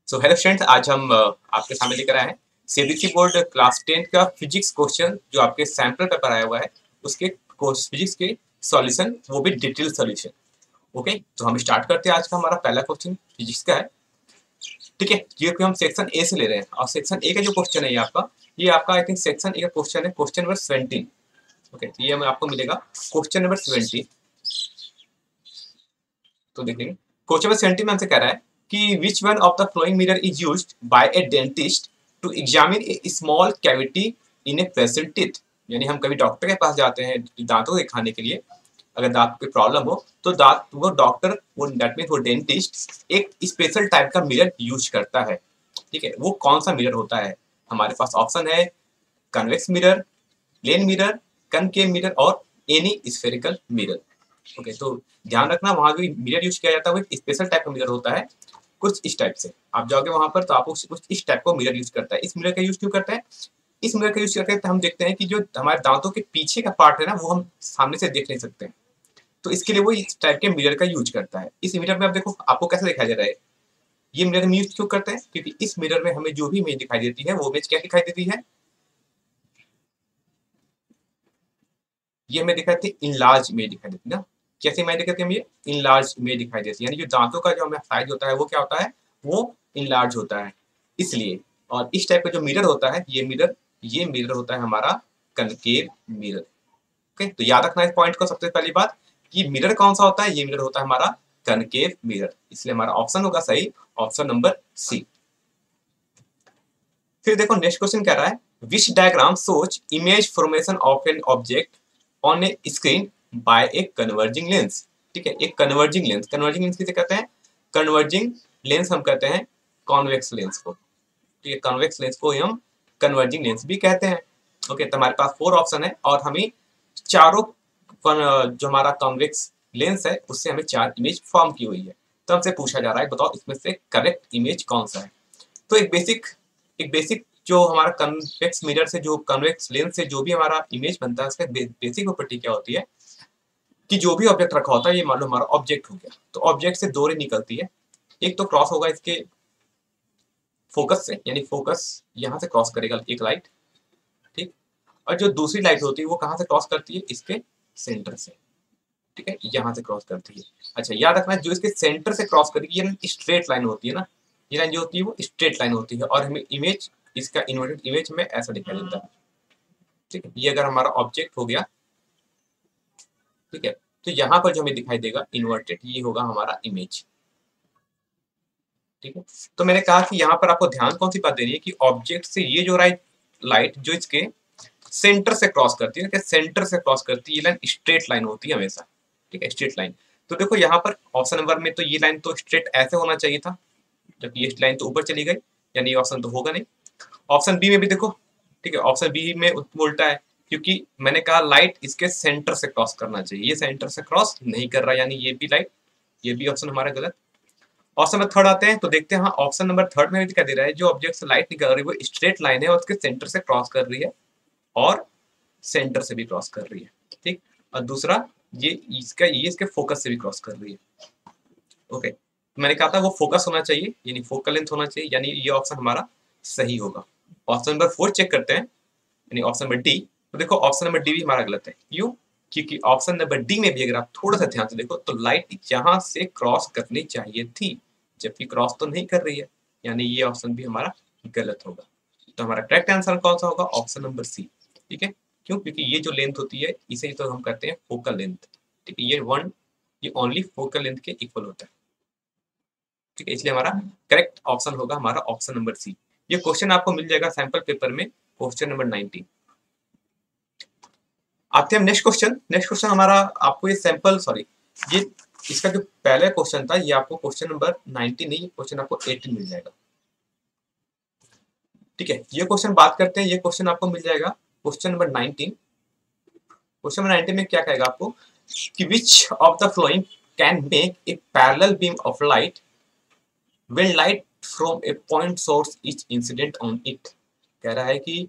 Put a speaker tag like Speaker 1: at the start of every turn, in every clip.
Speaker 1: So hello students, आज हम आपके सामने लेकर आए हैं सीबीएसई बोर्ड क्लास 10 का फिजिक्स क्वेश्चन जो आपके सैंपल पेपर आया हुआ है उसके कोर्स फिजिक्स के सॉल्यूशन, वो भी डिटेल सॉल्यूशन। ओके, तो हम स्टार्ट करते हैं। आज का हमारा पहला क्वेश्चन फिजिक्स का है। ठीक है, ये हम सेक्शन ए से ले रहे हैं और सेक्शन ए का जो क्वेश्चन है ये आपका आई थिंक सेक्शन ए का क्वेश्चन है, क्वेश्चन नंबर 17। ओके, तो ये हमें आपको मिलेगा क्वेश्चन नंबर 17। तो देखेंगे क्वेश्चन नंबर 17 में हमसे कह रहा है कि which one of the following mirror is used by a dentist to examine a small cavity in a patient teeth. यानी हम कभी डॉक्टर के पास जाते हैं दांतों को दिखाने के लिए, अगर दांत की प्रॉब्लम हो तो दांत वो डॉक्टर वो दैट मीन वो डेंटिस्ट एक स्पेशल टाइप का मिरर यूज करता है। ठीक है, वो कौन सा मिरर होता है? हमारे पास ऑप्शन है convex mirror, plane mirror, concave mirror और एनी स्फेरिकल मिरर। ओके, तो ध्यान रखना वहां जो मिरर यूज किया जाता है वो एक स्पेशल टाइप का मिरर होता है। कुछ इस टाइप से आप जाओगे वहां पर तो आपको कुछ इस टाइप का मिरर यूज करता है। इस मिरर का यूज क्यों करता है? इस मिरर का यूज करके हम देखते हैं कि जो हमारे दांतों के पीछे का पार्ट है ना, वो हम सामने से देख नहीं सकते हैं, तो इसके लिए वो इस टाइप के मिरर का यूज करता है। इस मिरर में आप देखो आपको कैसे दिखाई दे रहा है। ये मिरर हम यूज क्यों करते हैं? क्योंकि इस मिरर में हमें जो भी इमेज दिखाई देती है वो इमेज क्या दिखाई देती है? ये हमें दिखाई देती है इनलार्ज इमेज दिखाई देती है ना। कैसे इमेज दिखाती है? हमें इनलार्ज इमेज दिखाई देती है, यानी जो दांतों का जो हमें साइज होता है वो क्या होता है? वो इनलार्ज होता है इसलिए। और इस टाइप का जो मिरर होता है ये मिरर होता है हमारा कनकेव मिरर। ओके, तो याद रखना इस पॉइंट को। सबसे पहली बात कि मिरर कौन सा होता है? ये मिरर होता है हमारा कनकेव मिरर, इसलिए हमारा ऑप्शन होगा सही, ऑप्शन नंबर सी। फिर देखो नेक्स्ट क्वेश्चन कह रहा है which diagram shows image formation of an object on a screen by a converging lens. ठीक है, एक कन्वर्जिंग लेंस किसे कहते हैं? कन्वर्जिंग लेंस हम कहते हैं कॉन्वेक्स लेंस को। ठीक है, कॉन्वेक्स लेंस को हम कन्वर्जिंग लेंस भी कहते हैं। ओके, तो हमारे पास 4 ऑप्शन है और हमें चारों जो हमारा कॉन्वेक्स लेंस है उससे हमें 4 इमेज फॉर्म की हुई है। तो हमसे पूछा जा रहा है बताओ इसमें से करेक्ट इमेज कौन सा है। तो एक बेसिक जो हमारा कन्वेक्स मिरर से जो कन्वेक्स लेंस से जो भी हमारा इमेज बनता है उसका बेसिक प्रॉपर्टी क्या होती है कि जो भी ऑब्जेक्ट रखा होता है, ये मान लो हमारा ऑब्जेक्ट हो गया, तो ऑब्जेक्ट से 2 रे निकलती है। एक तो क्रॉस होगा इसके फोकस से, यानी फोकस यहाँ से क्रॉस करेगा एक लाइट। ठीक, और जो दूसरी लाइट होती है वो कहाँ से क्रॉस करती है? इसके सेंटर से। ठीक है, यहाँ से क्रॉस करती है। अच्छा, याद रखना जो इसके सेंटर से क्रॉस करेगी ये स्ट्रेट लाइन होती है ना, ये लाइन जो होती है वो स्ट्रेट लाइन होती है और हमें इमेज इसका इन्वर्टेड इमेज में ऐसा दिखाई देता है। ठीक है, ये अगर हमारा ऑब्जेक्ट हो गया, ठीक है, तो यहाँ पर जो हमें दिखाई देगा इन्वर्टेड, ये होगा हमारा इमेज। ठीक है, तो मैंने कहा कि यहाँ पर आपको ध्यान कौन सी बात देनी है कि ऑब्जेक्ट से ये जो लाइट जो इसके सेंटर से क्रॉस करती है, सेंटर से क्रॉस करती है, ये लाइन स्ट्रेट लाइन होती है हमेशा। ठीक है, स्ट्रेट लाइन। तो देखो यहाँ पर ऑप्शन नंबर में तो ये लाइन तो स्ट्रेट ऐसे होना चाहिए था, जबकि ये लाइन तो ऊपर चली गई, यानी ये ऑप्शन तो होगा नहीं। ऑप्शन बी में भी देखो, ठीक है, ऑप्शन बी में उल्टा है, क्योंकि मैंने कहा लाइट इसके सेंटर से क्रॉस करना चाहिए, ये सेंटर से क्रॉस नहीं कर रहा, यानी ये भी लाइट, ये भी ऑप्शन हमारा गलत। ऑप्शन नंबर थर्ड आते हैं तो देखते हैं, हाँ ऑप्शन नंबर थर्ड में भी दिखाई दे रहा है जो ऑब्जेक्ट से लाइट निकल रही है वो स्ट्रेट लाइन है और उसके सेंटर से क्रॉस कर रही है और सेंटर से भी क्रॉस कर रही है। ठीक, और दूसरा ये इसके फोकस से भी क्रॉस कर रही है। ओके, तो मैंने कहा था वो फोकस होना चाहिए, यानी फोकल लेंथ होना चाहिए, यानी ये ऑप्शन हमारा सही होगा। ऑप्शन नंबर 4 चेक करते हैं, यानी ऑप्शन नंबर डी। तो देखो ऑप्शन नंबर डी भी हमारा गलत है। क्यों? क्योंकि ऑप्शन नंबर डी में भी अगर आप थोड़ा सा ध्यान से देखो तो लाइट यहाँ से क्रॉस करनी चाहिए थी, जबकि क्रॉस तो नहीं कर रही है, यानी ये ऑप्शन भी हमारा गलत होगा। तो हमारा करेक्ट आंसर कौन सा होगा? Option number C. ठीक है, क्यों? क्योंकि ये जो लेंथ होती है इसे तो हम कहते हैं फोकल लेंथ। ठीक है, ये ओनली फोकल लेंथ के इक्वल होता है। ठीक है, इसलिए हमारा करेक्ट ऑप्शन होगा हमारा ऑप्शन नंबर सी। ये क्वेश्चन आपको मिल जाएगा सैंपल पेपर में, क्वेश्चन नंबर 19। आते हैं नेक्स्ट क्वेश्चन हमारा आपको ये सैंपल ये इसका जो पहला क्वेश्चन था ये आपको क्वेश्चन नंबर 19 नहीं, क्वेश्चन आपको 18 मिल जाएगा। ठीक है, ये क्वेश्चन बात करते हैं, ये क्वेश्चन आपको मिल जाएगा क्वेश्चन नंबर 19। क्वेश्चन नंबर 19 में क्या कहेगा आपको कि which of the flowing can make a parallel beam of light when light from a point source is incident on it। कह रहा है कि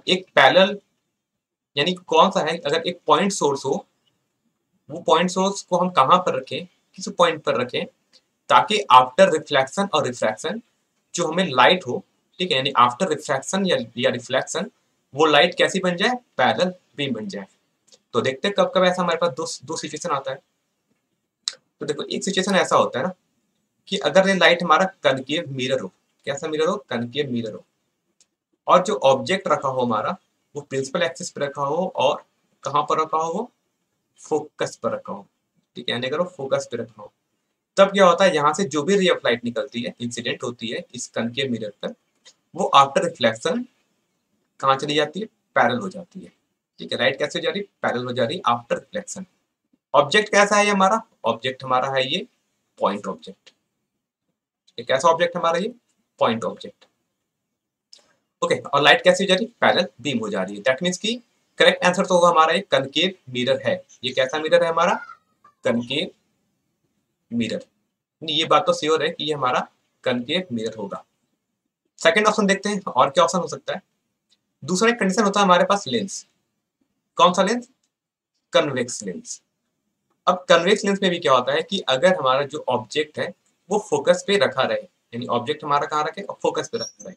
Speaker 1: एक पैरेलल यानी कौन सा है, अगर एक पॉइंट सोर्स हो, वो पॉइंट सोर्स को हम कहाँ पर रखें, किस पॉइंट पर रखें ताकि आफ्टर रिफ्लेक्शन और रिफ्रैक्शन जो हमें लाइट हो, ठीक है, यानी आफ्टर रिफ्रैक्शन या रिफ्लेक्शन वो लाइट कैसी बन जाए, पैरेलल बीम बन जाए। तो देखते हैं कब कब ऐसा हमारे पास दो सिचुएशन आता है। तो देखो एक सिचुएशन ऐसा होता है ना कि अगर ये लाइट हमारा कनकेव मिरर हो, कैसा मिरर हो, कनकेव मिरर हो, और जो ऑब्जेक्ट रखा हो हमारा वो प्रिंसिपल एक्सिस पे रखा हो और कहाँ पर रखा हो, वो फोकस पर रखा हो, ठीक है, यानी अगर वो फोकस पे रखा हो तब क्या होता है, यहाँ से जो भी रे ऑफ लाइट निकलती है, इंसिडेंट होती है इस कनकेव मिरर पर, वो आफ्टर रिफ्लेक्शन कहाँ चली जाती है, पैरेलल हो जाती है, ठीक है। लाइट कैसे हो जा रही है, पैरेलल हो जा रही है आफ्टर रिफ्लेक्शन। ऑब्जेक्ट कैसा है ये हमारा, ऑब्जेक्ट हमारा है ये पॉइंट ऑब्जेक्ट। ये कैसा ऑब्जेक्ट हमारा, ये पॉइंट ऑब्जेक्ट, ओके। और लाइट कैसी हो जा रही है, पैरेलल बीम हो जा रही है। दैट मीन्स की करेक्ट आंसर तो होगा हमारा ये कनकेव मिरर है। ये कैसा मिरर है हमारा, कनकेव मिरर। ये बात तो श्योर है कि ये हमारा कनकेव मिरर होगा। सेकंड ऑप्शन देखते हैं, और क्या ऑप्शन हो सकता है। दूसरा एक कंडीशन होता है हमारे पास लेंस। कौन सा लेंस, कन्वेक्स लेंस। अब कन्वेक्स लेंस में भी क्या होता है कि अगर हमारा जो ऑब्जेक्ट है वो फोकस पे रखा रहे, यानी ऑब्जेक्ट हमारा कहाँ रखे, फोकस पे रखा रहे,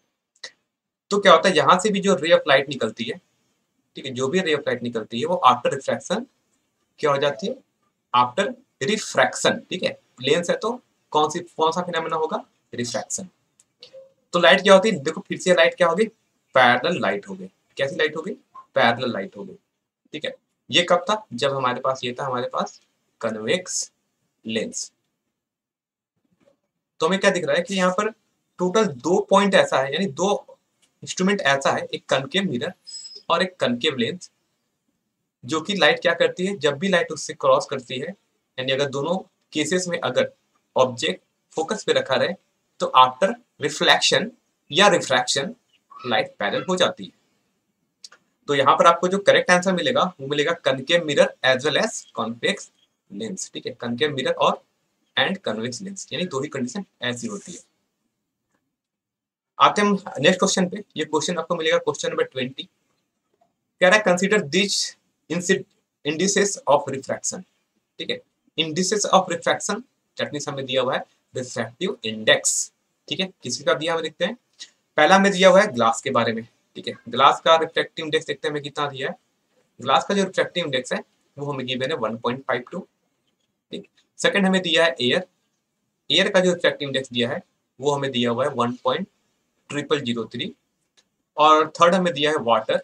Speaker 1: तो क्या होता है यहाँ से भी जो रे ऑफ लाइट निकलती है, ठीक है, जो भी रे ऑफ लाइट निकलती है वो आफ्टर रिफ्रैक्शन क्या हो जाती है, आफ्टर रिफ्रैक्शन, ठीक है। लेंस है तो कौन सा फिनोमेना होगा, रिफ्रैक्शन। तो लाइट क्या होती है, देखो फिर से लाइट क्या होगी, पैरेलल लाइट हो गई। कैसी लाइट हो गई, पैरेलल लाइट हो गई, ठीक है। ये कब था, जब हमारे पास ये था हमारे पास कन्वेक्स लेंस। तो हमें क्या दिख रहा है कि यहाँ पर टोटल दो पॉइंट ऐसा है, यानी दो इंस्ट्रूमेंट ऐसा है, एक कनकेव मिरर और एक कनकेव लेंस, जो कि लाइट क्या करती है, जब भी लाइट उससे क्रॉस करती है, यानी अगर दोनों केसेस में अगर ऑब्जेक्ट फोकस पे रखा रहे तो आफ्टर रिफ्लेक्शन या रिफ्रैक्शन लाइट पैरेलल हो जाती है। तो यहाँ पर आपको जो करेक्ट आंसर मिलेगा वो मिलेगा concave mirror as well as convex lens, ठीक है। कनकेव मिरर और एंड कन्वेक्स लेंस, यानी दो ही कंडीशन ऐसी होती है। आते हैं नेक्स्ट क्वेश्चन पे। ये क्वेश्चन आपको मिलेगा क्वेश्चन नंबर 20। कह रहा है consider this indices of refraction, ठीक है। Indices of refraction that means हमें दिया हुआ है रिफ्रैक्टिव इंडेक्स, ठीक है। किसी का दिया हुआ देखते हैं। पहला हमें दिया हुआ है ग्लास के बारे में, ठीक है। ग्लास का रिफ्रैक्टिव इंडेक्स देखते हैं हमें कितना दिया है। ग्लास का जो रिफ्रैक्टिव इंडेक्स है वो हमें गिवन है 1.52, ठीक। सेकंड हमें दिया है एयर। एयर का जो रिफ्रैक्टिव इंडेक्स दिया है वो हमें दिया हुआ है 1.0003। और थर्ड हमें दिया है वाटर।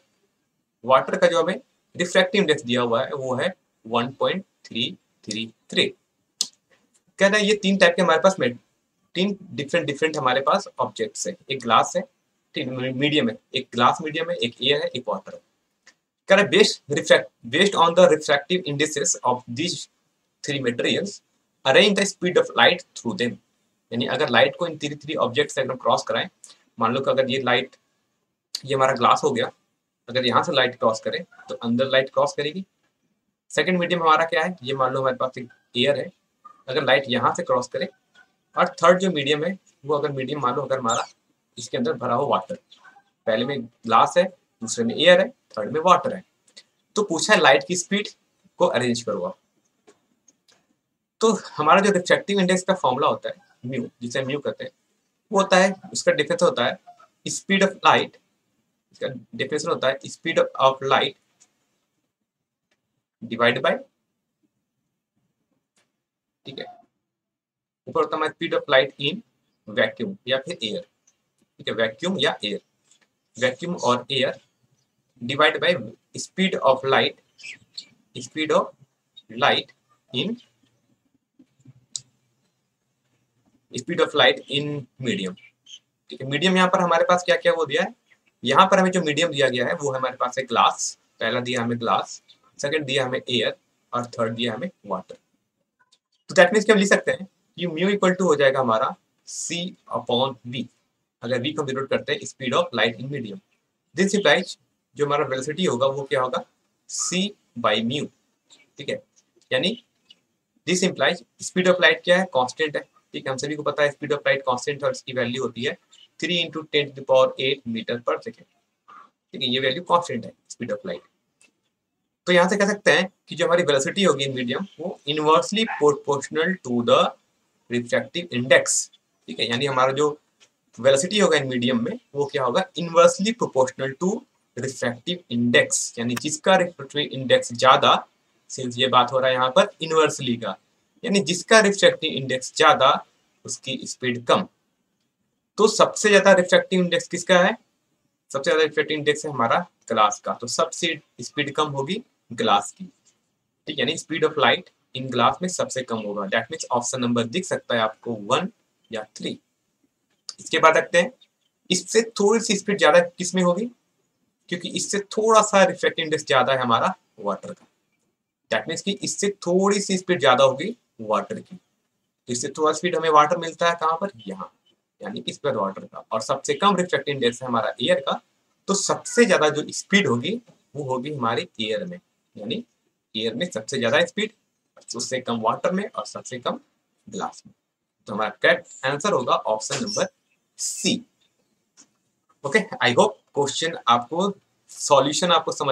Speaker 1: वाटर का जो हमें रिफ्रैक्टिव इंडेक्स दिया हुआ है वो है 1.333। कह रहा है ये तीन टाइप के हमारे पास तीन डिफरेंट हमारे पास ऑब्जेक्ट्स है। एक ग्लास है, ठीक, मीडियम है, एक ग्लास मीडियम है, एक एयर है, एक वाटर है। कह रहा है based on the refractive indices of this three materials arrange the speed of light through them. यानी अगर लाइट को इन थ्री ऑब्जेक्ट से अगर क्रॉस कराएं, मान लो कि अगर ये लाइट, ये हमारा ग्लास हो गया, अगर यहाँ से लाइट क्रॉस करे तो अंदर लाइट क्रॉस करेगी। सेकंड मीडियम हमारा क्या है, ये मान लो हमारे पास एक एयर है, अगर लाइट यहाँ से क्रॉस करे। और थर्ड जो मीडियम है वो अगर मीडियम मान लो अगर हमारा इसके अंदर भरा हो वाटर, पहले में ग्लास है, दूसरे में एयर है, थर्ड में वाटर है। तो पूछा है लाइट की स्पीड को अरेंज करो आप। तो हमारा जो रिफ्रैक्टिव इंडेक्स का फॉर्मूला होता है म्यू, जिसे म्यू कहते हैं, वो होता है, उसका डिफरेंस होता है स्पीड ऑफ लाइट। इसका डेफिनेशन होता है speed of light divide by, ठीक है, ऊपर होता है speed of light in vacuum या फिर एयर, ठीक है, वैक्यूम या एयर, वैक्यूम और air divide by speed of light, speed of light in, speed of light in medium, ठीक है। मीडियम यहाँ पर हमारे पास क्या क्या वो दिया है, यहाँ पर हमें जो मीडियम दिया गया है वो हमारे पास है ग्लास। पहला दिया हमें ग्लास, सेकंड दिया हमें एयर और थर्ड दिया हमें वाटर। तो दैट मीन्स हम लिख सकते हैं कि म्यू इक्वल टू हो जाएगा हमारा c अपॉन v। अगर v को डिनोट करते हैं speed of light in medium, this implies जो हमारा वेलोसिटी होगा वो क्या होगा, c बाई म्यू, ठीक है। यानी this implies speed of light क्या है, कांस्टेंट है, ठीक है। हम सभी को पता है स्पीड ऑफ लाइट कांस्टेंट है और इसकी वैल्यू होती है 3 × 10⁸ मीटर पर सेकेंड, ठीक है। ये वैल्यू कांस्टेंट है स्पीड ऑफ लाइट। तो यहाँ से कह सकते हैं कि जो हमारी वेलोसिटी होगी इन मीडियम वो inversely proportional to the refractive index, ठीक है, यानी हमारा जो वेलोसिटी होगा इन मीडियम में वो क्या होगा, inversely proportional to refractive index, यानी जिसका रिफ्रैक्टिव इंडेक्स ज्यादा, सिंस ये बात हो रहा है यहाँ पर इनवर्सली का, यानी जिसका रिफ्रैक्टिव इंडेक्स ज्यादा उसकी स्पीड कम। तो सबसे ज्यादा रिफ्रैक्टिव इंडेक्स किसका है, सबसे ज्यादा रिफ्रैक्टिव इंडेक्स है हमारा ग्लास का, तो सबसे स्पीड कम होगी ग्लास की, ठीक, यानी speed of light in glass में सबसे कम होगा। दैट मीन्स ऑप्शन नंबर दिख सकता है आपको 1 या 3। इसके बाद रखते हैं, इससे थोड़ी सी स्पीड ज्यादा किसमें होगी, क्योंकि इससे थोड़ा सा रिफ्रैक्टिव इंडेक्स ज्यादा है हमारा वाटर का। दैट मीन्स कि इससे थोड़ी सी स्पीड ज्यादा होगी वाटर की, तो इससे थोड़ा स्पीड हमें वाटर मिलता है कहाँ पर, यहाँ, यानी इस पर वाटर का। और सबसे कम रिफ्रैक्टिव इंडेक्स है हमारा एयर का, तो सबसे ज्यादा जो स्पीड होगी वो होगी हमारे एयर में, यानी एयर में सबसे ज्यादा स्पीड, उससे कम वाटर में और सबसे कम ग्लास में। तो हमारा करेक्ट आंसर होगा option number C. Okay, I hope question आपको, सॉल्यूशन आपको समझ